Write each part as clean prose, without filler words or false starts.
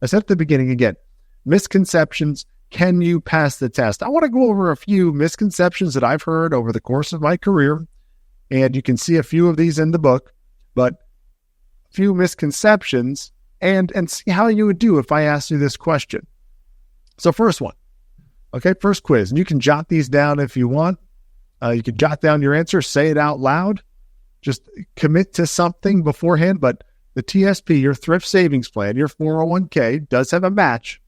I said at the beginning again, misconceptions. Can you pass the test? I want to go over a few misconceptions that I've heard over the course of my career, and you can see a few of these in the book, but a few misconceptions and see how you would do if I asked you this question. So first one, okay, first quiz, and you can jot these down if you want. You can jot down your answer, say it out loud, just commit to something beforehand, but the TSP, your thrift savings plan, your 401k does have a match,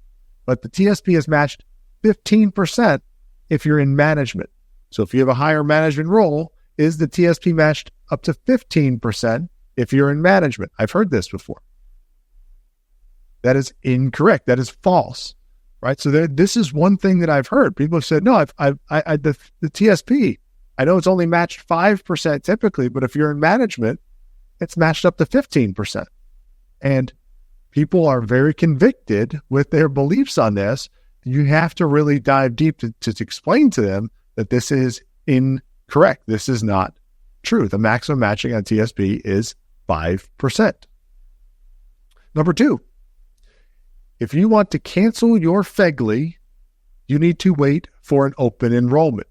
but the TSP is matched 15% if you're in management. So if you have a higher management role, is the TSP matched up to 15% if you're in management? I've heard this before. That is incorrect. That is false, right? So this is one thing that I've heard. People have said, no, the TSP, I know it's only matched 5% typically, but if you're in management, it's matched up to 15%. And people are very convicted with their beliefs on this. You have to really dive deep to explain to them that this is incorrect. This is not true. The maximum matching on TSP is 5%. Number two, if you want to cancel your FEGLI, you need to wait for an open enrollment.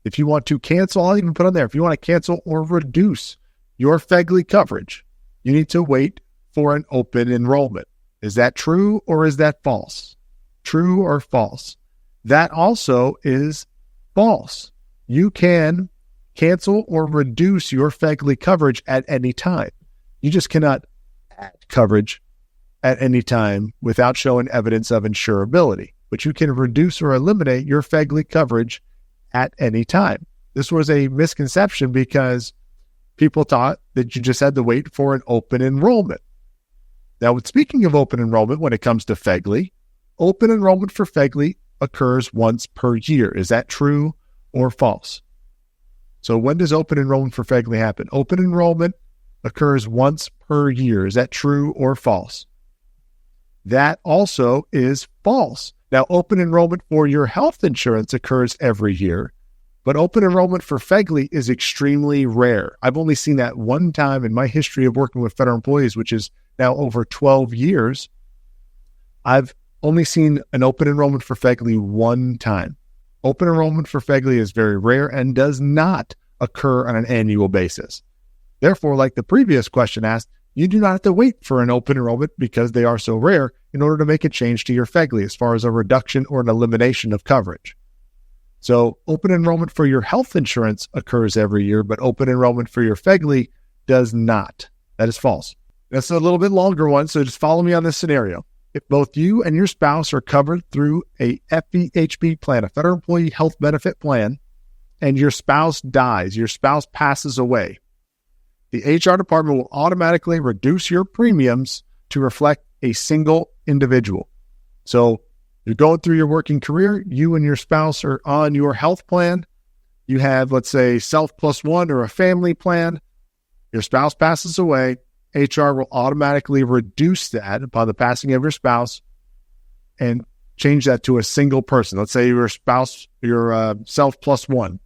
If you want to cancel, I'll even put on there, if you want to cancel or reduce your FEGLI coverage, you need to wait for an open enrollment. Is that true or is that false? True or false? That also is false. You can cancel or reduce your FEGLI coverage at any time. You just cannot add coverage at any time without showing evidence of insurability. But you can reduce or eliminate your FEGLI coverage at any time. This was a misconception because people thought that you just had to wait for an open enrollment. Now, speaking of open enrollment, when it comes to FEGLI, open enrollment for FEGLI occurs once per year. Is that true or false? So when does open enrollment for FEGLI happen? Open enrollment occurs once per year. Is that true or false? That also is false. Now, open enrollment for your health insurance occurs every year, but open enrollment for FEGLI is extremely rare. I've only seen that one time in my history of working with federal employees, which is now over 12 years. I've only seen an open enrollment for FEGLI one time. Open enrollment for FEGLI is very rare and does not occur on an annual basis. Therefore, like the previous question asked, you do not have to wait for an open enrollment because they are so rare in order to make a change to your FEGLI as far as a reduction or an elimination of coverage. So open enrollment for your health insurance occurs every year, but open enrollment for your FEGLI does not. That is false. That's a little bit longer one, so just follow me on this scenario. If both you and your spouse are covered through a FEHB plan, a federal employee health benefit plan, and your spouse dies, your spouse passes away, the HR department will automatically reduce your premiums to reflect a single individual. So you're going through your working career, you and your spouse are on your health plan. You have, let's say, self plus one or a family plan. Your spouse passes away. HR will automatically reduce that upon the passing of your spouse and change that to a single person. Let's say your spouse, your self plus one,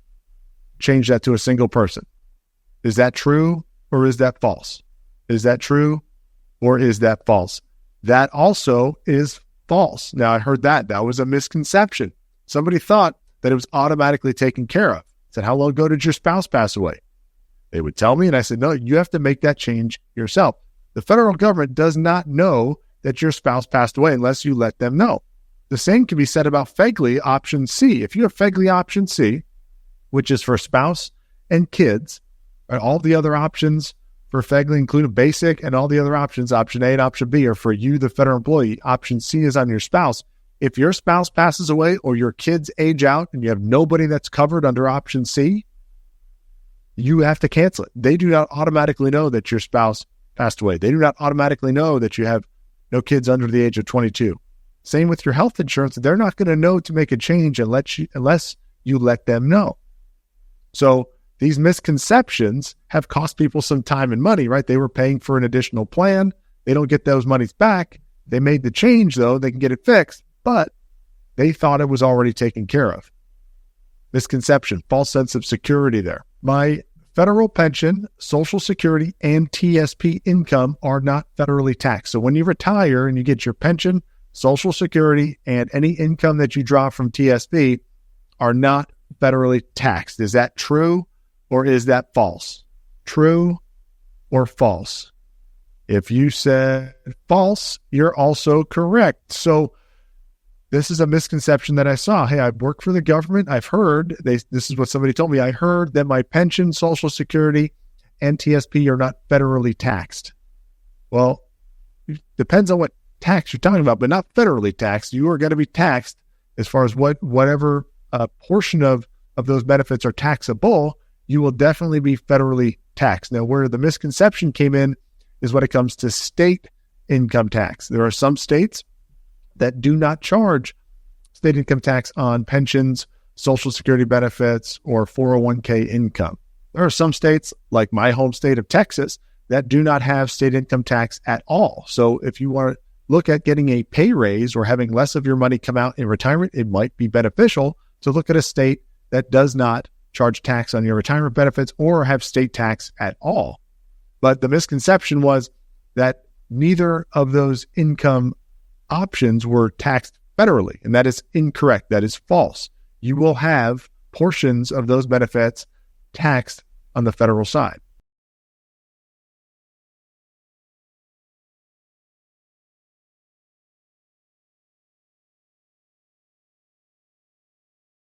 change that to a single person. Is that true or is that false? Is that true or is that false? That also is false. Now, I heard that. That was a misconception. Somebody thought that it was automatically taken care of. I said, how long ago did your spouse pass away? They would tell me, and I said, no, you have to make that change yourself. The federal government does not know that your spouse passed away unless you let them know. The same can be said about FEGLI option C. If you have FEGLI option C, which is for spouse and kids, and all the other options for FEGLI, including basic and all the other options, option A and option B, are for you, the federal employee. Option C is on your spouse. If your spouse passes away or your kids age out and you have nobody that's covered under option C, you have to cancel it. They do not automatically know that your spouse passed away. They do not automatically know that you have no kids under the age of 22. Same with your health insurance. They're not going to know to make a change unless you let them know. So these misconceptions have cost people some time and money, right? They were paying for an additional plan. They don't get those monies back. They made the change, though. They can get it fixed, but they thought it was already taken care of. Misconception, false sense of security there. My federal pension, Social Security, and TSP income are not federally taxed. So when you retire and you get your pension, Social Security, and any income that you draw from TSP are not federally taxed. Is that true or is that false? True or false? If you said false, you're also correct. So this is a misconception that I saw. Hey, I work for the government. I've heard, this is what somebody told me. I heard that my pension, Social Security, and TSP are not federally taxed. Well, it depends on what tax you're talking about, but not federally taxed. You are going to be taxed as far as whatever portion of those benefits are taxable. You will definitely be federally taxed. Now, where the misconception came in is when it comes to state income tax. There are some states that do not charge state income tax on pensions, Social Security benefits, or 401k income. There are some states, like my home state of Texas, that do not have state income tax at all. So if you want to look at getting a pay raise or having less of your money come out in retirement, it might be beneficial to look at a state that does not charge tax on your retirement benefits or have state tax at all. But the misconception was that neither of those income options were taxed federally, and that is incorrect. That is false. You will have portions of those benefits taxed on the federal side.